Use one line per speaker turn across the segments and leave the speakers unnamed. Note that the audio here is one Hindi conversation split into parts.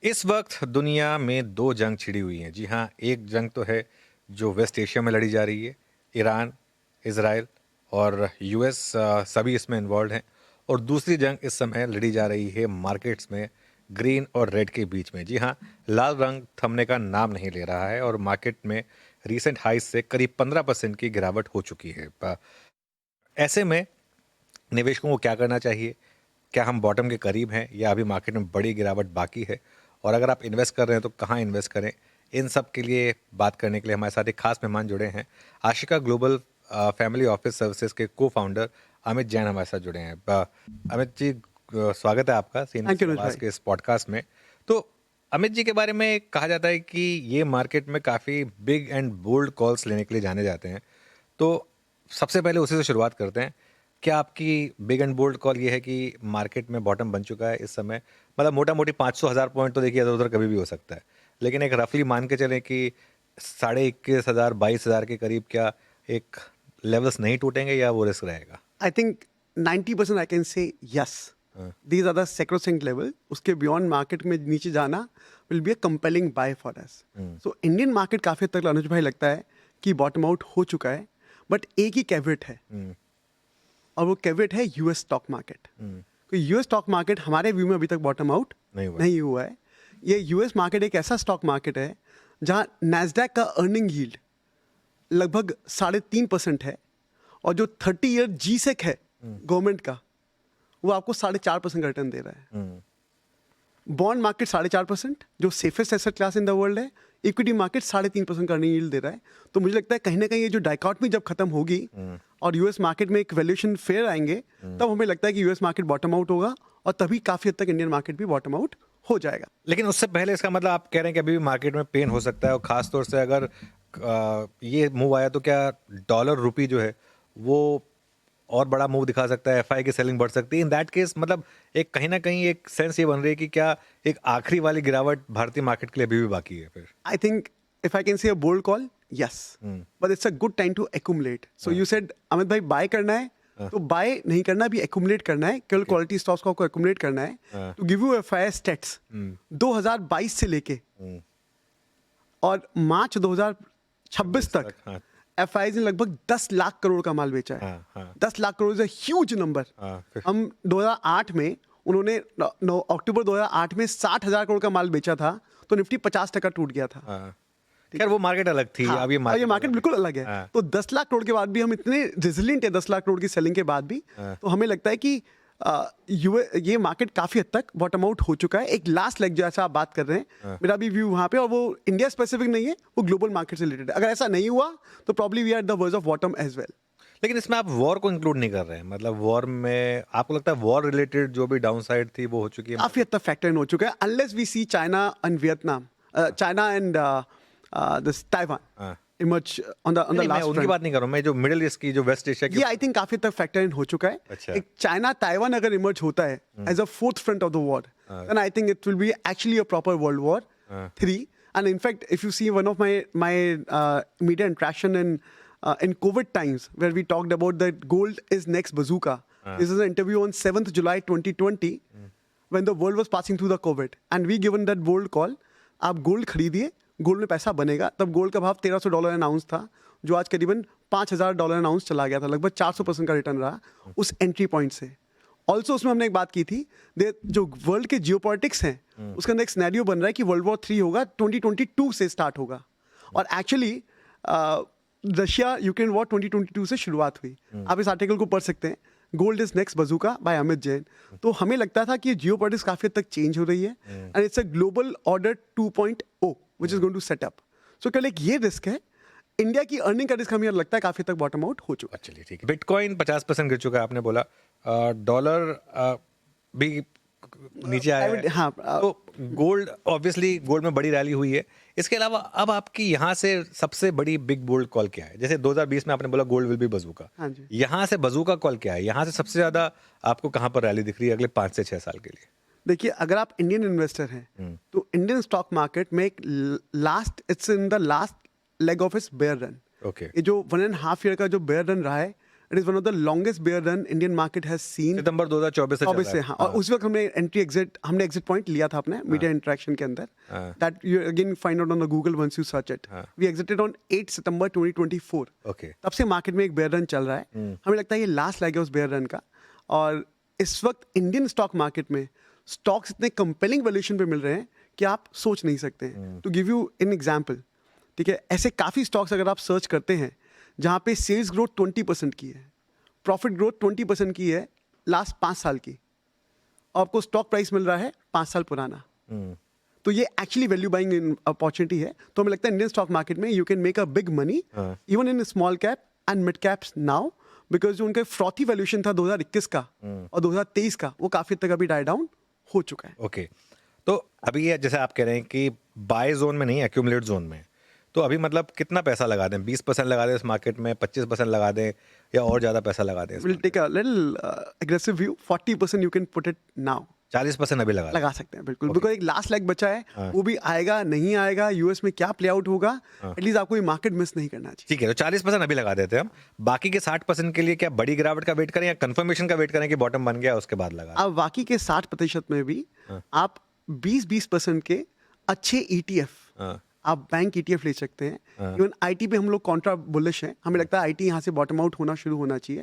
इस वक्त दुनिया में दो जंग छिड़ी हुई हैं। जी हाँ, एक जंग तो है जो वेस्ट एशिया में लड़ी जा रही है। ईरान, इज़राइल और यूएस सभी इसमें इन्वॉल्व हैं। और दूसरी जंग इस समय लड़ी जा रही है मार्केट्स में, ग्रीन और रेड के बीच में। जी हाँ, लाल रंग थमने का नाम नहीं ले रहा है और मार्केट में रीसेंट हाइज से करीब 15% की गिरावट हो चुकी है। ऐसे में निवेशकों को क्या करना चाहिए? क्या हम बॉटम के करीब हैं या अभी मार्केट में बड़ी गिरावट बाकी है? और अगर आप इन्वेस्ट कर रहे हैं तो कहाँ इन्वेस्ट करें? इन सब के लिए बात करने के लिए हमारे साथ एक खास मेहमान जुड़े हैं। Ashika global family office services के को फाउंडर अमित जैन हमारे साथ जुड़े हैं। अमित जी, स्वागत है आपका सीनियर
थैंक यू अनुज
आवाज
भाई।
के इस पॉडकास्ट में। तो अमित जी के बारे में कहा जाता है कि ये मार्केट में काफ़ी बिग एंड बोल्ड कॉल्स लेने के लिए जाने जाते हैं। तो सबसे पहले उसी से शुरुआत करते हैं। क्या आपकी बिग एंड बोल्ड कॉल ये है कि मार्केट में बॉटम बन चुका है इस समय? मतलब मोटा मोटी 500,000 पॉइंट तो देखिए इधर उधर कभी भी हो सकता है, लेकिन एक रफली मान के चलें कि 21,500 22,000 के करीब क्या एक लेवल्स नहीं टूटेंगे या वो रिस्क रहेगा?
I think 90% I can say yes.
हाँ,
these are the sacrosanct level. उसके बियॉन्ड मार्केट में नीचे जाना will be a compelling buy for us. So Indian market काफ़ी हद तक अनुज भाई लगता है कि बॉटम आउट हो चुका है, बट एक ही कैवेट है और वो कैवेट है यूएस स्टॉक मार्केट। तो यूएस स्टॉक मार्केट हमारे व्यू में अभी तक बॉटम आउट
नहीं हुआ।
नहीं हुआ है। ये यूएस मार्केट एक ऐसा स्टॉक मार्केट है जहाँ नैस्डैक का अर्निंग यील्ड लगभग 3.5% है और जो 30 ईयर जी सेक है गवर्नमेंट का, वो आपको 4.5% का रिटर्न दे रहा है।
हम्म,
बॉन्ड मार्केट 4.5%, जो safest asset class in the world है। इक्विटी मार्केट 3.5% का अर्निंग यील्ड दे रहा है। तो मुझे लगता है कहीं ना कहीं ये जो डाइकॉटमी जब खत्म होगी और यूएस मार्केट में एक वैल्यूएशन फेयर आएंगे, तब हमें लगता है कि यूएस मार्केट बॉटम आउट होगा और तभी काफी हद तक इंडियन मार्केट भी बॉटम आउट हो जाएगा।
लेकिन उससे पहले इसका मतलब आप कह रहे हैं कि अभी भी मार्केट में पेन हो सकता है, और खास तौर से अगर ये मूव आया तो क्या डॉलर रुपी जो है वो और बड़ा मूव दिखा सकता है? एफआई की सेलिंग बढ़ सकती है इन दैट केस? मतलब एक कहीं ना कहीं एक सेंस ये बन रही है कि क्या एक आखिरी वाली गिरावट भारतीय मार्केट के लिए अभी भी बाकी है फिर?
I think if I can say a bold call, yes. But it's a good time to accumulate. So you said, Amit भाई बाय करना है, तो बाय नहीं करना, भी accumulate करना है। केवल क्वालिटी स्टॉक्स को आपको accumulate करना है। To give you FI stats, 2022 से लेके और मार्च 2026 तक
हाँ,
एफ ने लगभग 10 लाख करोड़ का माल बेचा है।
हाँ, हाँ।
10 lakh crore is a huge number.
हाँ, फिर?
हम 2008 में उन्होंने अक्टूबर 2008 में 60,000 करोड़ का माल बेचा था, तो निफ्टी 50% टूट गया था।
हाँ। खैर वो मार्केट अलग थी,
हाँ,
अब ये
और ये मार्केट
अलग
बिल्कुल अलग है।
हाँ,
तो 10 लाख करोड़ के बाद भी हम इतने रेजिलिएंट है, 10 लाख करोड़ की सेलिंग के बाद भी।
हाँ।
तो हमें लगता है कि ये मार्केट काफी हद तक बॉटम आउट हो चुका है। एक लास्ट लेग जैसा आप बात कर रहे हैं, मेरा भी व्यू वहां पे, और वो इंडिया स्पेसिफिक नहीं है, वो ग्लोबल मार्केट से रिलेटेड है। अगर ऐसा नहीं हुआ तो probably we are the verge of bottom as well.
लेकिन इसमें आप वॉर को इंक्लूड नहीं कर रहे हैं? मतलब वॉर में आपको लगता है वॉर रिलेटेड जो भी डाउन साइड थी वो हो चुकी है?
काफी हद तक फैक्टर इन हो चुका है, unless we see China and Vietnam, China and this Taiwan
हाँ।
इमर्ज ऑन द
नहीं, मैं
लास्ट
उनकी
फ्रंट।
बात नहीं कर रहा हूँ, मैं जो मिडिल ईस्ट की, जो वेस्ट एशिया की।
ये आई थिंक काफी तक फैक्टर इन हो चुका है।
अच्छा।
एक चाइना ताइवान अगर इमर्ज होता है as a fourth front of the war, then I think it will be actually a proper world war 3। And in fact, if you see one of my media interaction in COVID times, where we talked about that gold is next bazooka. This is an interview on 7th July 2020, when the world was passing through the COVID, and we given that bold call, आप गोल्ड खरीदिए, गोल्ड में पैसा बनेगा। तब गोल्ड का भाव $1,300 एन आउंस था, जो आज करीबन $5,000 एन आउंस चला गया था। लगभग 400% का रिटर्न रहा उस एंट्री पॉइंट से। ऑल्सो उसमें हमने एक बात की थी, जो वर्ल्ड के जियोपॉलिटिक्स हैं, उसका नेक्स्ट सिनेरियो बन रहा है कि वर्ल्ड वॉर 3 होगा, 2022 से स्टार्ट होगा। और एक्चुअली रशिया यूक्रेन वॉर 2022 से शुरुआत हुई। आप इस आर्टिकल को पढ़ सकते हैं, gold is next bazooka by Amit Jain. तो हमें लगता था कि जियोपॉलिटिक्स काफी हद तक चेंज हो रही है, and it's a global order 2.0 which is going to set up. So केवल एक ये रिस्क है, इंडिया की अर्निंग का रिस्क हमें लगता है काफी हद तक बॉटम आउट हो चुका है।
चलिए ठीक है। बिटकॉइन 50% गिर चुका है आपने बोला, डॉलर भी नीचे आया है।
हाँ,
तो गोल्ड, ऑब्वियसली गोल्ड में बड़ी रैली हुई है। इसके अलावा अब आपकी यहाँ से सबसे बड़ी बिग बोल्ड कॉल क्या है? जैसे 2020 में आपने बोला गोल्ड विल बी बजूका,
हाँ जी।
यहाँ से बजूका कॉल क्या है? यहाँ से सबसे ज्यादा आपको कहाँ पर रैली दिख रही है अगले 5 से 6 साल के लिए?
देखिए, अगर आप इंडियन इन्वेस्टर हैं, तो इंडियन स्टॉक मार्केट में एक it's in the last leg of its bear run.
Okay.
ये जो 1.5 ईयर का जो बेयर रन रहा है, it is one of the longest bear run Indian market has seen.
सितंबर 2024 से चल
चौबीस
रहा
से,
है।
हाँ। और उस वक्त हमने एग्जिट पॉइंट लिया था अपने मीडिया इंटरेक्शन के अंदर। That you again find out on the Google once you search it. We exited on 8 September 2024।
Okay.
तब से मार्केट में एक बेयर रन चल रहा है। हमें लगता है ये लास्ट लेग है उस बेयर रन का। और इस वक्त इंडियन स्टॉक मार्केट में स्टॉक्स इतने कंपेलिंग वैल्यूएशन पे मिल रहे हैं कि आप सोच नहीं सकते हैं। To give you an example, ठीक है, ऐसे काफ़ी स्टॉक्स अगर आप सर्च करते हैं जहाँ पे सेल्स ग्रोथ 20% की है, प्रॉफिट ग्रोथ 20% की है लास्ट 5 साल की, और आपको स्टॉक प्राइस मिल रहा है 5 साल पुराना, तो ये एक्चुअली वैल्यू बाइंग अपॉर्चुनिटी है। तो हमें लगता है इंडियन स्टॉक मार्केट में you can make a big money even in small cap and mid caps now, because जो उनका फ्रॉथी वैल्यूएशन था 2021 का और 2023 का, वो काफ़ी तक अभी डाई डाउन हो चुका है।
ओके। तो अभी ये जैसे आप कह रहे हैं कि बाय जोन में नहीं, एक्यूमुलेट जोन में, तो अभी मतलब कितना पैसा लगा दें? 20% लगा दें इस मार्केट में, 25% लगा दें, या और ज़्यादा पैसा लगा दें?
Will take a little aggressive view, 40% you can put it now.
40% अभी लगा
सकते हैं बिल्कुल, बिकॉज एक लास्ट लेग बचा है, वो भी आएगा नहीं आएगा, यूएस में क्या प्ले आउट होगा, एटलीस्ट आपको ये मार्केट मिस नहीं करना चाहिए।
ठीक है, तो 40% अभी लगा देते हैं हम। बाकी के 60% के लिए क्या बड़ी गिरावट का वेट करें या कंफर्मेशन का वेट करें कि बॉटम बन गया उसके बाद लगा?
अब बाकी के 60% में भी आप 20% के अच्छे ETF, आप बैंक ETF ले सकते हैं। इवन IT पे हम लोग कॉन्ट्रा बुलिश हैं, हमें लगता है IT यहाँ से बॉटम आउट होना शुरू होना चाहिए।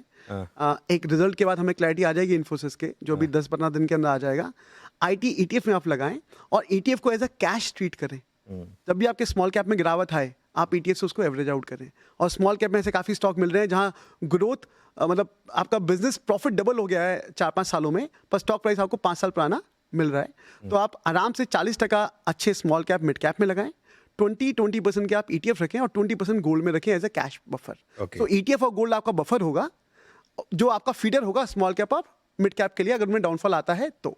एक रिजल्ट के बाद हमें क्लैरिटी आ जाएगी इन्फोसिस के, जो भी 10-15 दिन के अंदर आ जाएगा। IT ETF में आप लगाएं और ETF को एज अ कैश ट्रीट करें। जब भी आपके स्मॉल कैप में गिरावट आए, आप ETF से उसको एवरेज आउट करें। और स्मॉल कैप में ऐसे काफ़ी स्टॉक मिल रहे हैं जहाँ ग्रोथ, मतलब आपका बिजनेस प्रॉफिट डबल हो गया है 4-5 सालों में, पर स्टॉक प्राइस आपको 5 साल पुराना मिल रहा है। तो आप आराम से 40% अच्छे स्मॉल कैप मिड कैप में लगाएं, 20% के आप ETF रखें और 20% गोल्ड में रखें एज अ कैश बफर। तो ETF और गोल्ड आपका बफर होगा, जो आपका फीडर होगा स्मॉल कैप और मिड कैप के लिए, अगर उनमें डाउनफॉल आता है तो।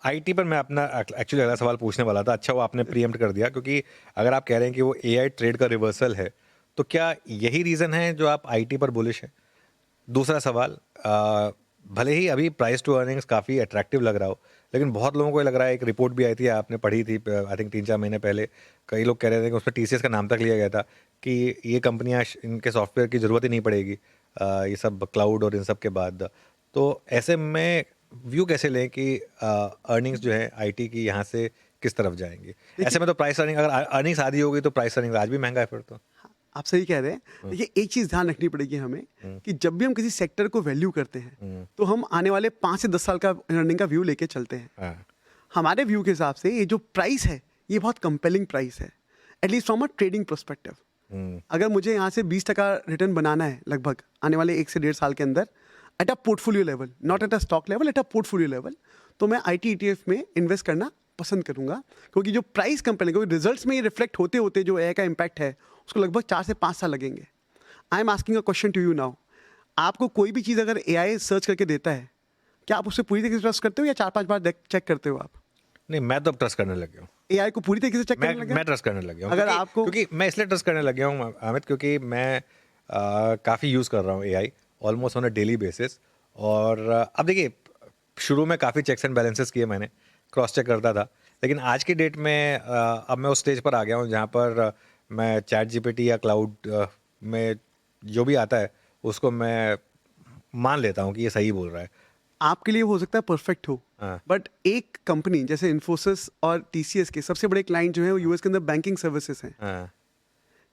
IT पर मैं अपना एक्चुअली अगला सवाल पूछने वाला था, अच्छा वो आपने प्रीएम्प्ट कर दिया, क्योंकि अगर आप कह रहे हैं कि वो AI ट्रेड का रिवर्सल है, तो क्या यही रीज़न है जो आप IT पर बुलिश हैं? दूसरा सवाल, भले ही अभी प्राइस टू अर्निंग्स काफ़ी अट्रैक्टिव लग रहा हो, लेकिन बहुत लोगों को ये लग रहा है, एक रिपोर्ट भी आई थी, आपने पढ़ी थी आई थिंक 3-4 महीने पहले, कई लोग कह रहे थे कि उस पर TCS का नाम तक लिया गया था कि ये कंपनियां, इनके सॉफ्टवेयर की ज़रूरत ही नहीं पड़ेगी ये सब क्लाउड और इन सब के बाद। तो ऐसे में व्यू कैसे लें कि अर्निंग्स जो है IT की यहाँ से किस तरफ जाएंगी? ऐसे में तो प्राइस अर्निंग, अगर अर्निंग्स आधी हो गई तो प्राइस अर्निंग आज भी महंगा है फिर तो।
आप सही कह रहे हैं। देखिए, एक चीज़ ध्यान रखनी पड़ेगी हमें कि जब भी हम किसी सेक्टर को वैल्यू करते हैं तो हम आने वाले 5 से 10 साल का अर्निंग का व्यू लेके चलते हैं। हमारे व्यू के हिसाब से ये जो प्राइस है, ये बहुत कंपेलिंग प्राइस है, at least from a trading perspective. अगर मुझे यहाँ से 20% रिटर्न बनाना है लगभग आने वाले 1 से 1.5 साल के अंदर, at a portfolio level, not at a stock level, at a portfolio level, तो मैं IT ETF में इन्वेस्ट करना पसंद करूंगा। क्योंकि जो प्राइस कंपेलिंग, क्योंकि रिजल्ट्स में ये रिफ्लेक्ट होते होते जो AI का इम्पैक्ट है, उसको लगभग 4 से 5 साल लगेंगे। I am asking a question to you now, आपको कोई भी चीज़ अगर AI सर्च करके देता है, क्या आप उससे पूरी तरीके से ट्रस्ट करते हो या 4-5 बार चेक करते हो आप?
नहीं, मैं तो अब ट्रस्ट करने लग गया हूँ।
AI को पूरी तरीके से चेक करने लगे?
मैं ट्रस्ट करने लग गया हूँ,
अगर
क्योंकि
आपको,
क्योंकि मैं इसलिए ट्रस्ट करने लग गया हूँ अमित, क्योंकि मैं काफ़ी यूज़ कर रहा हूँ AI almost on a daily basis. और अब देखिए, शुरू में काफ़ी चेक्स एंड बैलेंसेस किए मैंने, क्रॉस चेक करता था, लेकिन आज की डेट में अब मैं उस स्टेज पर आ गया हूँ जहाँ पर मैं ChatGPT या क्लाउड में जो भी आता है उसको मैं मान लेता हूँ कि ये सही बोल रहा है।
आपके लिए हो सकता है परफेक्ट हो,
हाँ।
बट एक कंपनी जैसे इन्फोसिस और TCS के सबसे बड़े क्लाइंट जो है वो यूएस के अंदर बैंकिंग सर्विसेज हैं।
हाँ।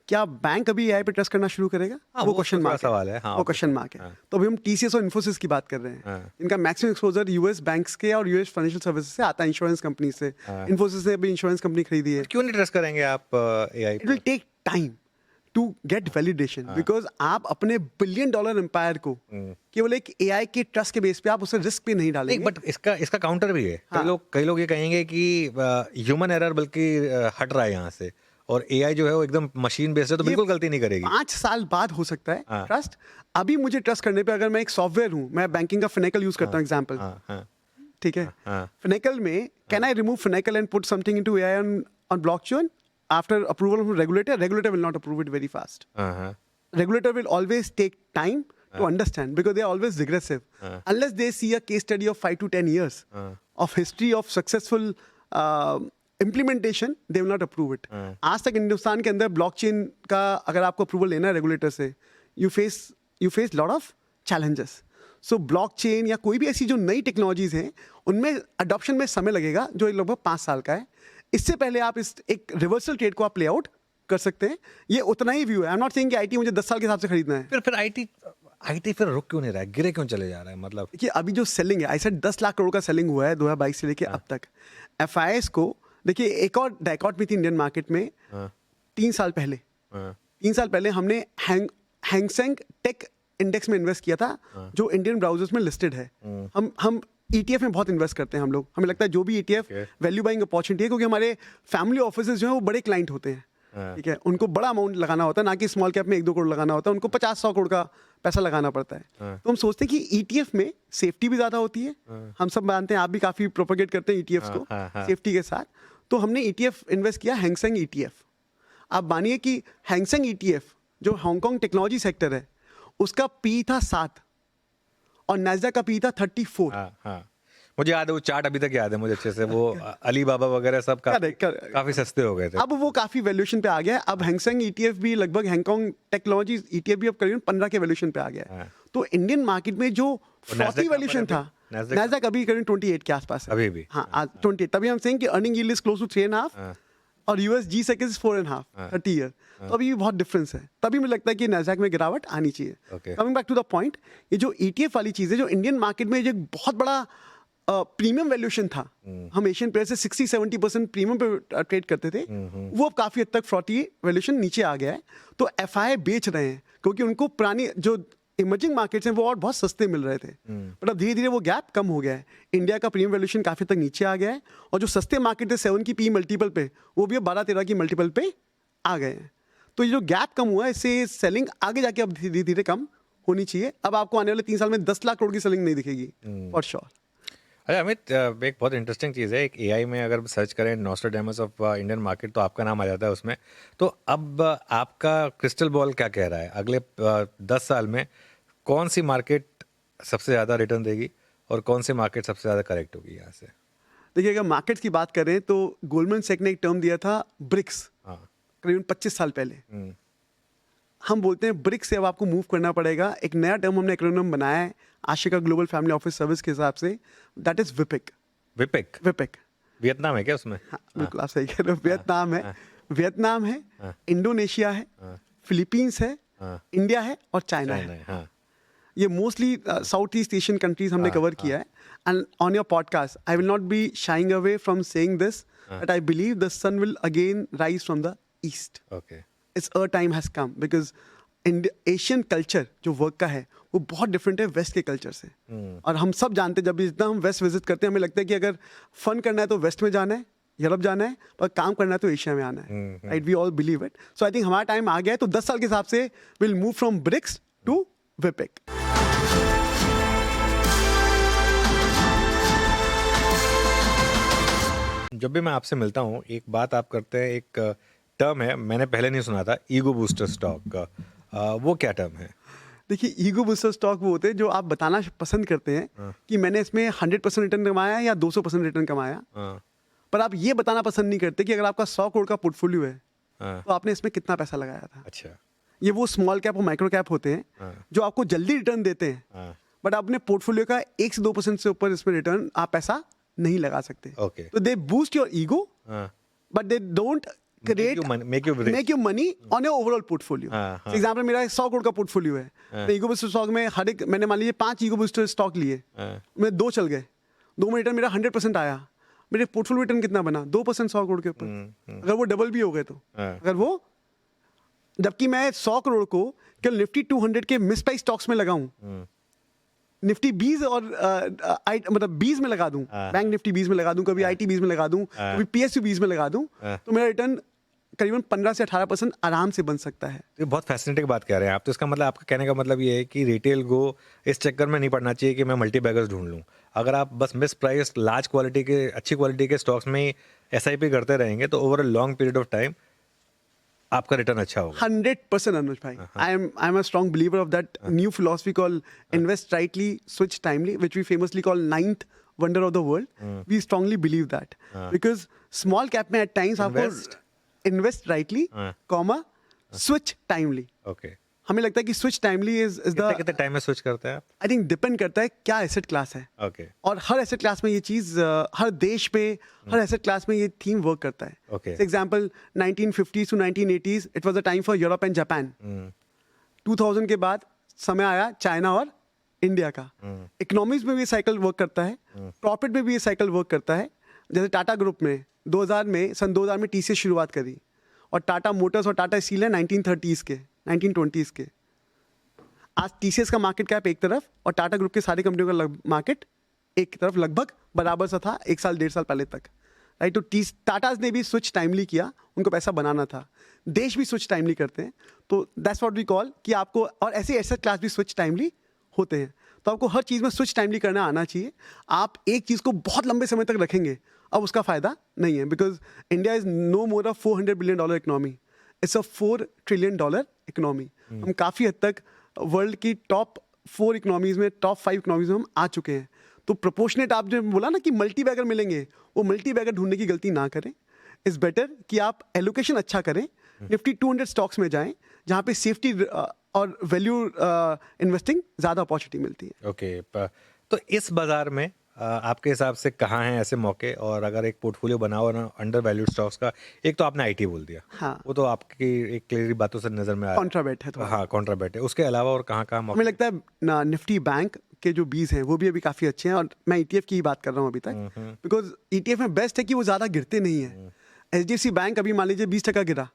क्या बैंक अभी AI पे ट्रस्ट करना शुरू करेगा?
हाँ,
वो
वो
क्वेश्चन
तो
मार्क
सवाल है। हाँ,
वो क्वेश्चन मार्क है।
हाँ।
तो अभी हम TCS और इन्फोसिस की बात कर रहे हैं।
हाँ।
इनका मैक्सिमम एक्सपोजर यूएस बैंक्स के और यूएस फाइनेंशियल सर्विसेज से आता है, इंश्योरेंस कंपनी से।
हाँ।
इन्फोसिस ने अभी इंश्योरेंस कंपनी खरीदी है।
क्यों नहीं ट्रस्ट करेंगे आप AI
इट विल
पर?
Take time to get validation, because आप अपने $1 बिलियन एम्पायर को केवल एक AI के ट्रस्ट के बेस पे आप उसे रिस्क पे नहीं
नहीं,
डालेंगे।
बट इसका काउंटर भी है। कई लोग ये कहेंगे कि ह्यूमन एरर बल्कि हट रहा है यहाँ से, और AI जो है वो एकदम मशीन बेस्ड है, तो बिल्कुल गलती नहीं करेगी।
5 साल बाद हो सकता है
हाँ।
ट्रस्ट। अभी मुझे ट्रस्ट करने पे, अगर मैं एक सॉफ्टवेयर हूँ, मैं बैंकिंग का फिनेकल यूज करता हूँ एग्जांपल,
हाँ, हाँ,
ठीक है,
हाँ।
फिनेकल में can I remove Finacle and put something into AI on blockchain after approval from regulator will not approve it very fast.
हाँ, हाँ,
Regulator will always take time to understand, because they are always regressive. Unless they see a case study of 5 to 10 years of history of successful implementation, they will not approve it. आज तक हिंदुस्तान के अंदर ब्लॉकचेन का अगर आपको अप्रूवल लेना है रेगुलेटर से, you face lot of challenges. So blockchain या कोई भी ऐसी जो नई टेक्नोलॉजीज हैं उनमें अडॉप्शन में समय लगेगा जो लगभग 5 साल का है. इससे पहले आप इस एक रिवर्सल ट्रेड को आप प्ले आउट कर सकते हैं. ये उतना ही व्यू है. आई एम नॉट सेइंग कि आईटी मुझे 10 साल के हिसाब से खरीदना है.
फिर आईटी फिर रुक क्यों नहीं रहा है, गिरे क्यों चले जा रहा है? मतलब
देखिए अभी जो सेलिंग है, आई सेड 10 लाख करोड़ का सेलिंग हुआ है 2022 से लेके अब तक. एफआईएस को देखिए एक और डायकॉट में थी इंडियन मार्केट में 3 साल पहले. 3 साल पहले हमने हैंगसेंग टेक इंडेक्स में इन्वेस्ट किया था जो इंडियन ब्राउजर्स में लिस्टेड है. हम ETF में बहुत इन्वेस्ट करते हैं हम लोग. हमें लगता है जो भी ETF वैल्यू बाइंग अपॉर्चुनिटी है, क्योंकि हमारे फैमिली ऑफिसेज जो है वो बड़े क्लाइंट होते हैं. ठीक है, उनको बड़ा अमाउंट लगाना होता है, ना कि स्मॉल कैप में 1-2 करोड़ लगाना होता है. उनको 50-100 करोड़ का पैसा लगाना पड़ता है. तो हम सोचते हैं कि ETF में सेफ्टी भी ज़्यादा होती है. हम सब मानते हैं, आप भी काफ़ी प्रोपोगेट करते हैं ETFs को सेफ्टी के साथ. तो हमने ETF इन्वेस्ट किया हैंगसेंग ETF. आप मानिए कि हैंगसेंग ETF जो हांगकांग टेक्नोलॉजी सेक्टर है उसका पी था 7 और नैस्डैक का पी था 34.
मुझे याद है वो चार्ट अभी तक याद है मुझे अच्छे से. वो अलीबाबा वगैरह सब काफी सस्ते हो गए थे.
अब वो काफी वैल्यूएशन पे आ गया है. अब हैंगसेंग ETF भी लगभग हांगकांग टेक्नोलॉजी ETF भी अब करीबन 15 के वैल्यूएशन पे आ गया है. तो इंडियन मार्केट में जो 40 वैल्यूएशन था, नैस्डैक अभी करीबन 28 के आसपास है
अभी भी.
हाँ, 28. तभी हम सेइंग कि earning yield is close to 3.5 और US G-Sec इज 4.5 30 ईयर. तो अभी भी बहुत डिफरेंस है. तभी मुझे लगता है कि नैस्डैक में गिरावट आनी चाहिए. Coming back to the point, ये जो ETF वाली चीज़ है जो इंडियन मार्केट में एक बहुत बड़ा प्रीमियम वैल्यूएशन था. हम एशियन प्लेयर से 60-70% प्रीमियम पे ट्रेड करते थे. वो अब काफ़ी हद तक 40 वैल्यूएशन नीचे आ गया है. तो FI बेच रहे हैं क्योंकि उनको पुरानी जो इमर्जिंग मार्केट्स हैं वो और बहुत सस्ते मिल रहे थे. बट अब धीरे धीरे वो गैप कम हो गया है. इंडिया का प्रीमियम वैल्यूएशन काफ़ी तक नीचे आ गया है और जो सस्ते मार्केट थे 7 की पी मल्टीपल पे वो भी अब 12-13 की मल्टीपल पे आ गए हैं. तो ये जो गैप कम हुआ है इससे सेलिंग आगे जाके अब धीरे धीरे कम होनी चाहिए. अब आपको आने वाले 3 साल में 10 लाख करोड़ की सेलिंग नहीं दिखेगी फॉर श्योर.
अरे अमित, एक बहुत इंटरेस्टिंग चीज़ है. एक AI में अगर सर्च करें नॉस्ट्रेडेमस ऑफ इंडियन मार्केट तो आपका नाम आ जाता है उसमें. तो अब आपका क्रिस्टल बॉल क्या कह रहा है? अगले 10 साल में कौन सी मार्केट सबसे ज़्यादा रिटर्न देगी और कौन सी मार्केट सबसे ज़्यादा करेक्ट होगी यहाँ से?
देखिए अगर मार्केट्स की बात करें तो गोल्डमैन सैक ने एक टर्म दिया था ब्रिक्स करीबन 25 साल पहले. हम बोलते हैं ब्रिक्स से अब आपको मूव करना पड़ेगा. एक नया टर्म हमने एक्रोनिम बनाया है Ashika global family office service के हिसाब से. That is VIPIC. VIPIC
Vietnam है क्या उसमें?
हाँ, बिल्कुल आप सही कह रहे हो. वियतनाम है, इंडोनेशिया है, फिलीपींस है, इंडिया है और चाइना है. ये mostly South East Asian countries हमने कवर किया है. And on your podcast I will not be shying away from saying this that I believe the sun will again rise from the east. It's a time has come because Asian culture जो वर्क का है वो बहुत डिफरेंट है वेस्ट के कल्चर से. और हम सब जानते हैं जब जितना हम वेस्ट विजिट करते हैं हमें लगता है कि अगर फन करना है तो वेस्ट में जाना है, यूरोप जाना है, पर काम करना है तो एशिया में आना है. Right, we all believe it. So I think हमारा टाइम आ गया है. तो 10 साल के हिसाब से will move from BRICS to VIPIC.
जब भी मैं आपसे मिलता हूँ एक बात आप करते हैं, एक टर्म है मैंने पहले नहीं सुना था, ईगो बूस्टर स्टॉक का. वो क्या टर्म है?
देखिए ईगो बूस्टर स्टॉक वो होते हैं जो आप बताना पसंद करते हैं कि मैंने इसमें 100% रिटर्न कमाया या 200% रिटर्न कमाया. पर आप ये बताना पसंद नहीं करते कि अगर आपका 100 करोड़ का पोर्टफोलियो है तो आपने इसमें कितना पैसा लगाया था.
अच्छा.
ये वो स्मॉल कैप और माइक्रो कैप होते हैं जो आपको जल्दी रिटर्न देते हैं. बट अपने पोर्टफोलियो का 1 से 2% से ऊपर इसमें रिटर्न आप पैसा नहीं लगा सकते. तो they boost your ego but they don't make you money on your overall portfolio. For example, मेरा 100 करोड़ का पोर्टफोलियो है. मैं ईगो बूस्टर स्टॉक में हर एक मैंने मान लीजिए 5 ईगो बूस्टर स्टॉक लिए. मैं 2 चल गए, 2 में रिटर्न मेरा 100% आया. मेरे पोर्टफोलियो रिटर्न कितना बना? 2% 100 करोड़ के ऊपर. अगर वो डबल भी हो गए तो अगर वो, जबकि मैं 100 करोड़ को केवल निफ्टी 200 के मिस प्राइस स्टॉक्स में लगाऊं, निफ्टी 20 और मतलब 20 में लगा दूं, बैंक निफ्टी 20 में लगा दूं, कभी IT 20 में लगा दूं, कभी PSU 20 में लगा दूं, तो मेरा रिटर्न करीबन 15 से 18% आराम से बन सकता है.
ये बहुत फैसिनेटिंग बात कह रहे हैं आप. तो इसका मतलब आपका कहने का मतलब ये है कि रिटेल को इस चक्कर में नहीं पड़ना चाहिए कि मैं मल्टी बैगर्स ढूंढ लूं. अगर आप बस मिस प्राइस लार्ज क्वालिटी के अच्छी क्वालिटी के स्टॉक्स में SIP करते रहेंगे तो over a long period of time आपका रिटर्न अच्छा होगा.
100% अनुज भाई. I am a strong believer of that new philosophy called invest rightly, switch timely, which we famously call 9th wonder of the world. We strongly believe that because small cap में at times आपको invest rightly, comma, switch timely. हमें लगता है कि स्विच टाइमली इज
कितने
द,
कितने टाइम में स्विच करते हैं आप?
आई थिंक डिपेंड करता है क्या एसेट क्लास है,
ओके
और हर एसेट क्लास में ये चीज़ हर देश पे हर एसेट क्लास में ये थीम वर्क करता है.
Okay.
For example 1950s to 1980s it was a time for Europe and Japan. 2000 के बाद समय आया चाइना और इंडिया का. इकोनॉमीज में भी ये साइकिल वर्क करता है, प्रॉफिट में भी ये साइकिल वर्क करता है. जैसे टाटा ग्रुप में 2000 में सन 2000 में टी से शुरुआत करी, और टाटा मोटर्स और टाटा स्टील है 1930s के 1920s के. आज टीसीएस का मार्केट कैप एक तरफ और टाटा ग्रुप के सारी कंपनियों का मार्केट एक तरफ लगभग बराबर सा था एक साल डेढ़ साल पहले तक, राइट. तो टाटाज ने भी स्विच टाइमली किया, उनको पैसा बनाना था. देश भी स्विच टाइमली करते हैं, तो दैट्स व्हाट वी कॉल कि आपको, और ऐसे एसेट क्लास भी स्विच टाइमली होते हैं. तो आपको हर चीज़ में स्विच टाइमली करना आना चाहिए. आप एक चीज़ को बहुत लंबे समय तक रखेंगे, अब उसका फायदा नहीं है, because India is no more a $400 billion economy, it's a $4 trillion economy. हम काफ़ी हद तक वर्ल्ड की टॉप 4 इकोनॉमीज में, टॉप 5 इकोनॉमीज में हम आ चुके हैं. तो प्रोपोर्शनेट, आप जो बोला ना कि मल्टी बैगर मिलेंगे, वो मल्टी बैगर ढूंढने की गलती ना करें. इट्स बेटर कि आप एलोकेशन अच्छा करें, निफ्टी 200 स्टॉक्स में जाएं जहाँ पे सेफ्टी और वैल्यू इन्वेस्टिंग ज़्यादा अपॉर्चुनिटी मिलती है.
ओके तो इस बाजार में आपके हिसाब से कहाँ हैं ऐसे मौके, और अगर एक पोर्टफोलियो बनाओ ना अंडर वैल्यूड स्टॉक्स का, एक तो आपने आईटी बोल दिया,
हाँ.
वो तो आपकी एक क्लियर बातों से नजर में आ रहा
कॉन्ट्राबेट है
है.
थोड़ा.
हाँ कॉन्ट्राबेट है. उसके अलावा और कहाँ कहाँ
हमें
मौके?
लगता है निफ्टी बैंक के जो बीज हैं वो भी अभी काफ़ी अच्छे हैं, और मैं ईटीएफ की ही बात कर रहा हूँ अभी तक, बिकॉज ईटीएफ में बेस्ट है कि वो ज़्यादा गिरते नहीं है. एचडीएफसी बैंक अभी मान लीजिए 20% गिरा,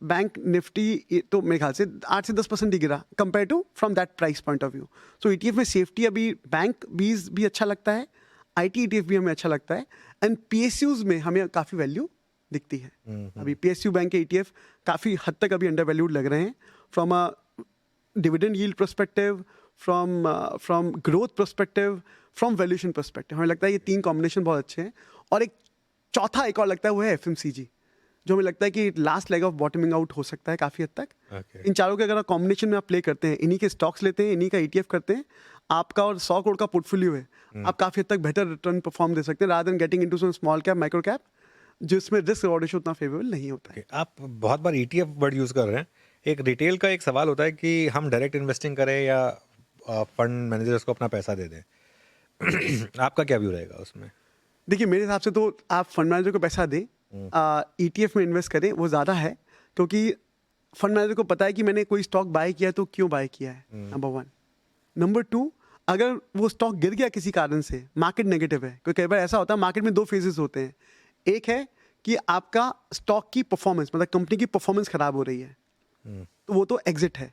बैंक निफ्टी तो मेरे ख्याल से 8 से 10% ही गिरा compare to from that price point of view. So ETF में सेफ्टी, अभी बैंक बीज भी अच्छा लगता है, आईटी ईटीएफ भी हमें अच्छा लगता है, एंड पीएसयूज में हमें काफ़ी वैल्यू दिखती है. अभी पीएसयू बैंक के ईटीएफ काफ़ी हद तक अभी अंडर वैल्यूड लग रहे हैं, from a dividend yield perspective, from growth perspective, from valuation perspective. हमें लगता है ये 3 कॉम्बिनेशन बहुत अच्छे हैं. और एक चौथा एक और लगता है वो है एफएमसीजी, जो हमें लगता है कि last leg of bottoming out हो सकता है काफ़ी हद तक.
Okay.
इन चारों के अगर आप कॉम्बिनेशन में आप प्ले करते हैं, इन्हीं के स्टॉक्स लेते हैं, इन्हीं का ईटीएफ करते हैं, आपका और 100 करोड़ का पोर्टफोलियो है, आप काफ़ी हद तक बेहतर रिटर्न परफॉर्म दे सकते हैं, rather than getting into some small cap micro cap जिसमें रिस्क रिवॉर्ड रेशियो उतना फेवरेबल नहीं होता है.
Okay, आप बहुत बार ईटीएफ वर्ड यूज़ कर रहे हैं. एक रिटेल का एक सवाल होता है कि हम डायरेक्ट इन्वेस्टिंग करें या फंड मैनेजर्स को अपना पैसा दे दें. आपका क्या व्यू रहेगा उसमें?
देखिए, मेरे हिसाब से तो आप फंड मैनेजर को पैसा दें, ईटीएफ में इन्वेस्ट करें, वो ज़्यादा है, क्योंकि फंड मैनेजर को पता है कि मैंने कोई स्टॉक बाय किया है तो क्यों बाय किया है, नंबर 1. नंबर 2, अगर वो स्टॉक गिर गया किसी कारण से, मार्केट नेगेटिव है, क्योंकि कई बार ऐसा होता है मार्केट में 2 फेजेस होते हैं. एक है कि आपका स्टॉक की परफॉर्मेंस, मतलब कंपनी की परफॉर्मेंस खराब हो रही है, तो वो तो एग्जिट है.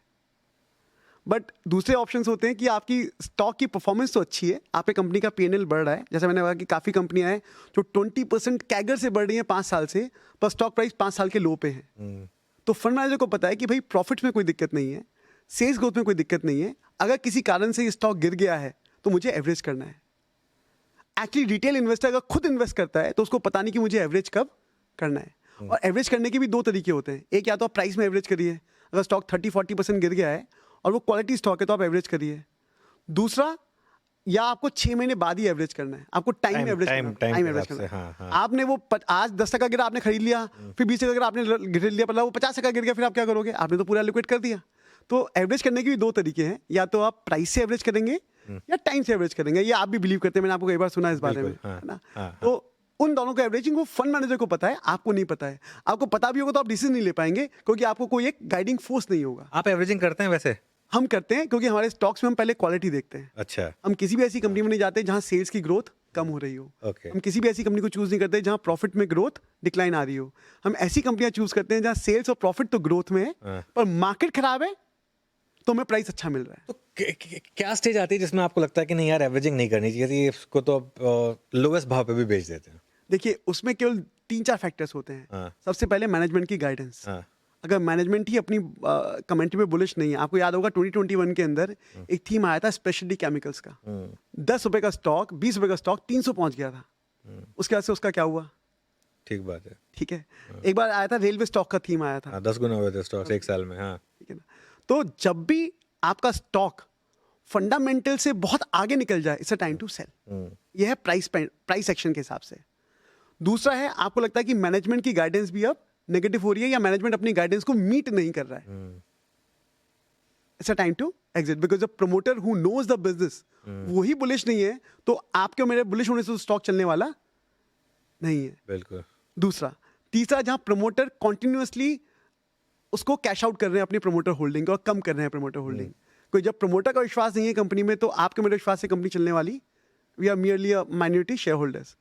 बट दूसरे ऑप्शंस होते हैं कि आपकी स्टॉक की परफॉर्मेंस तो अच्छी है, आपकी कंपनी का पीएनएल बढ़ रहा है, जैसे मैंने कहा कि काफ़ी कंपनियां हैं जो 20% कैगर से बढ़ रही हैं 5 साल से, पर स्टॉक प्राइस 5 साल के लो पे है. तो फंड मैनेजर को पता है कि भाई प्रॉफिट्स में कोई दिक्कत नहीं है, सेल्स ग्रोथ में कोई दिक्कत नहीं है, अगर किसी कारण से ये स्टॉक गिर गया है तो मुझे एवरेज करना है. एक्चुअली रिटेल इन्वेस्टर अगर खुद इन्वेस्ट करता है तो उसको पता नहीं कि मुझे एवरेज कब करना है. और एवरेज करने के भी 2 तरीके होते हैं. एक, या तो आप प्राइस में एवरेज करिए, अगर स्टॉक 30-40% गिर गया है और वो क्वालिटी स्टॉक है तो आप एवरेज करिए. दूसरा, या आपको 6 महीने बाद ही एवरेज करना है, आपको टाइम एवरेज करना है.
हाँ.
आपने वो आज 10% गिरा, आपने खरीद लिया, फिर 20% गिरा, आपने खरीद लिया, मतलब वो 50% गिर गया, फिर आप क्या करोगे? आपने तो पूरा लिक्विड कर दिया. तो एवरेज करने के भी 2 तरीके हैं, या तो आप प्राइस से एवरेज करेंगे या टाइम से एवरेज करेंगे. ये आप भी बिलीव करते हैं, मैंने आपको कई बार सुना इस बारे में, है ना. तो उन दोनों का एवरेजिंग वो फंड मैनेजर को पता है, आपको नहीं पता है. आपको पता भी होगा तो आप डिसीजन नहीं ले पाएंगे, क्योंकि आपको कोई एक गाइडिंग फोर्स नहीं होगा.
आप एवरेजिंग करते हैं वैसे?
हम करते हैं, क्योंकि हमारे स्टॉक्स में हम पहले क्वालिटी देखते हैं.
अच्छा.
हम किसी भी ऐसी कंपनी में नहीं जाते जहां सेल्स की ग्रोथ कम हो रही हो.
Okay.
हम किसी भी ऐसी कंपनी को चूज नहीं करते जहां प्रॉफिट में ग्रोथ डिक्लाइन आ रही हो. हम ऐसी कंपनियां चूज करते हैं जहां सेल्स और प्रॉफिट तो ग्रोथ में है, पर मार्केट खराब है तो हमें प्राइस अच्छा मिल रहा है.
तो क्या स्टेज आती है जिसमें आपको लगता है कि नहीं यार एवरेजिंग नहीं करनी चाहिए थी, इसको तो लोवेस्ट भाव पे भी बेच देते हैं?
देखिए, उसमें केवल 3-4 फैक्टर्स होते हैं. सबसे पहले मैनेजमेंट की गाइडेंस. अगर मैनेजमेंट ही अपनी कमेंट्री में बुलिश नहीं है, आपको याद होगा 2021 के अंदर एक थीम आया था स्पेशलिटी केमिकल्स का. 10 रुपए का स्टॉक, 20 रुपए का स्टॉक 300 पहुंच गया था. उसके बाद से उसका क्या हुआ?
ठीक बात है.
ठीक है. एक बार आया था रेलवे स्टॉक का थीम आया था,
10 गुना हुए थे स्टॉक्स एक साल में. हाँ,
ठीक है ना. तो जब भी आपका स्टॉक फंडामेंटल से बहुत आगे निकल जाए, it's a time to sell. यह है प्राइस एक्शन के हिसाब से. दूसरा है, आपको लगता है कि मैनेजमेंट की गाइडेंस भी अब नेगेटिव हो रही है, या मैनेजमेंट अपनी गाइडेंस को मीट नहीं कर रहा है, it's a time to exit because the promoter who knows the business वही बुलिश नहीं है, तो आपके मेरे बुलिश होने से स्टॉक चलने वाला नहीं है।
बिल्कुल।
दूसरा, तीसरा, जहां प्रमोटर कॉन्टिन्यूसली उसको कैश आउट कर रहे हैं अपनी प्रमोटर होल्डिंग और कम कर रहे हैं प्रमोटर होल्डिंग। कोई जब प्रमोटर का विश्वास नहीं है कंपनी में, तो आपके मेरे विश्वास से कंपनी चलने वाली, we are merely a minority shareholders.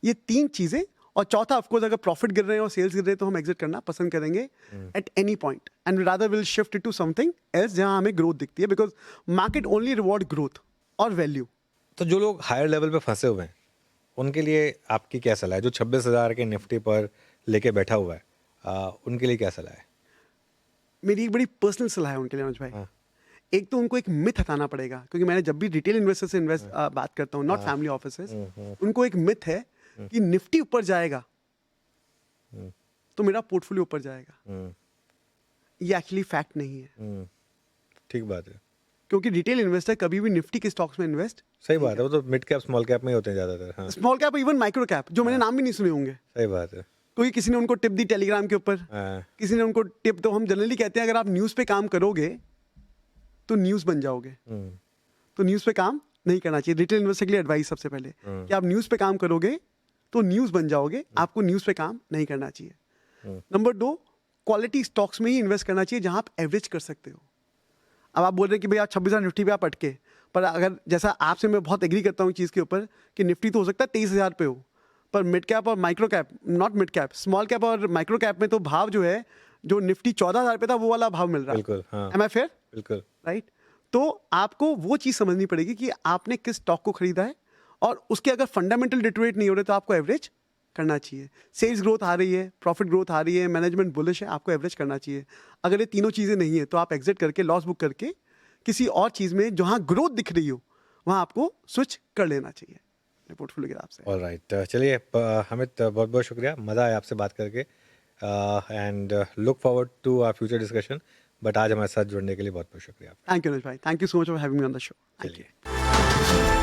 ये तीन चीजें, और चौथा ऑफकोर्स अगर प्रॉफिट गिर रहे हैं और सेल्स गिर रहे हैं तो हम एग्जिट करना पसंद करेंगे at any point, and rather will shift to something else जहां हमें ग्रोथ दिखती है, because market only reward growth और वैल्यू।
तो जो लोग हायर लेवल पे फंसे हुए हैं उनके लिए आपकी क्या सलाह है? जो 26,000 के निफ्टी पर लेके बैठा हुआ है, उनके लिए क्या सलाह है?
मेरी एक बड़ी पर्सनल सलाह है उनके लिए मनोज भाई।
हाँ।
एक तो उनको एक मिथ हटाना पड़ेगा, क्योंकि मैंने जब भी रिटेल इन्वेस्टर से बात करता हूँ, नॉट फैमिली ऑफिसेस, उनको एक मिथ है कि निफ्टी ऊपर जाएगा तो मेरा पोर्टफोलियो ऊपर जाएगा। ये एक्चुअली फैक्ट नहीं है,
ठीक बात है।
क्योंकि रिटेल इन्वेस्टर कभी भी निफ्टी के स्टॉक्स में इन्वेस्ट,
सही बात है, वो तो मिड कैप स्मॉल कैप में ही होते हैं ज़्यादातर। हाँ,
small cap, even micro cap, जो मैंने नाम भी नहीं सुने होंगे,
सही बात है।
कोई किसी ने उनको टिप दी टेलीग्राम के ऊपर,
हाँ,
किसी ने उनको टिप, तो हम जनरली कहते हैं अगर आप न्यूज़ पे काम करोगे तो न्यूज़ बन जाओगे। तो न्यूज़ पे काम नहीं करना चाहिए। रिटेल इन्वेस्टर के लिए एडवाइस सबसे पहले कि आप न्यूज़ पे काम करोगे तो न्यूज़ बन जाओगे, आपको न्यूज़ पे काम नहीं करना चाहिए। नंबर 2, क्वालिटी स्टॉक्स में ही इन्वेस्ट करना चाहिए जहां आप एवरेज कर सकते हो। अब आप बोल रहे हैं कि भाई आप 26,000 निफ्टी पे आप अटके, पर अगर जैसा आपसे मैं बहुत एग्री करता हूँ चीज़ के ऊपर कि निफ्टी तो हो सकता है 23,000 पे हो, पर मिड कैप और micro cap, not mid cap, small cap और माइक्रो कैप में तो भाव जो है, जो निफ्टी 14,000 पे था वो वाला भाव मिल रहा है।
बिल्कुल। हाँ,
एम आई फेयर?
बिल्कुल।
राइट। तो आपको वो चीज़ समझनी पड़ेगी कि आपने किस स्टॉक को खरीदा है, और उसके अगर फंडामेंटल डिटोरेट नहीं हो रहे तो आपको एवरेज करना चाहिए। सेल्स ग्रोथ आ रही है, प्रॉफिट ग्रोथ आ रही है, मैनेजमेंट बुलिश है, आपको एवरेज करना चाहिए। अगर ये तीनों चीज़ें नहीं है तो आप एग्जिट करके लॉस बुक करके किसी और चीज़ में जहाँ ग्रोथ दिख रही हो वहाँ आपको स्विच कर लेना चाहिए पोर्टफोलियो के हिसाब से।
ऑलराइट, चलिए हमिद, बहुत बहुत शुक्रिया, मज़ा आया आपसे बात करके, and look forward to our future discussion. But आज हमारे साथ जुड़ने के लिए बहुत बहुत शुक्रिया आपका।
थैंक यू अनुज भाई, thank you so much for having me on the show. Thank
चलिए।
यू।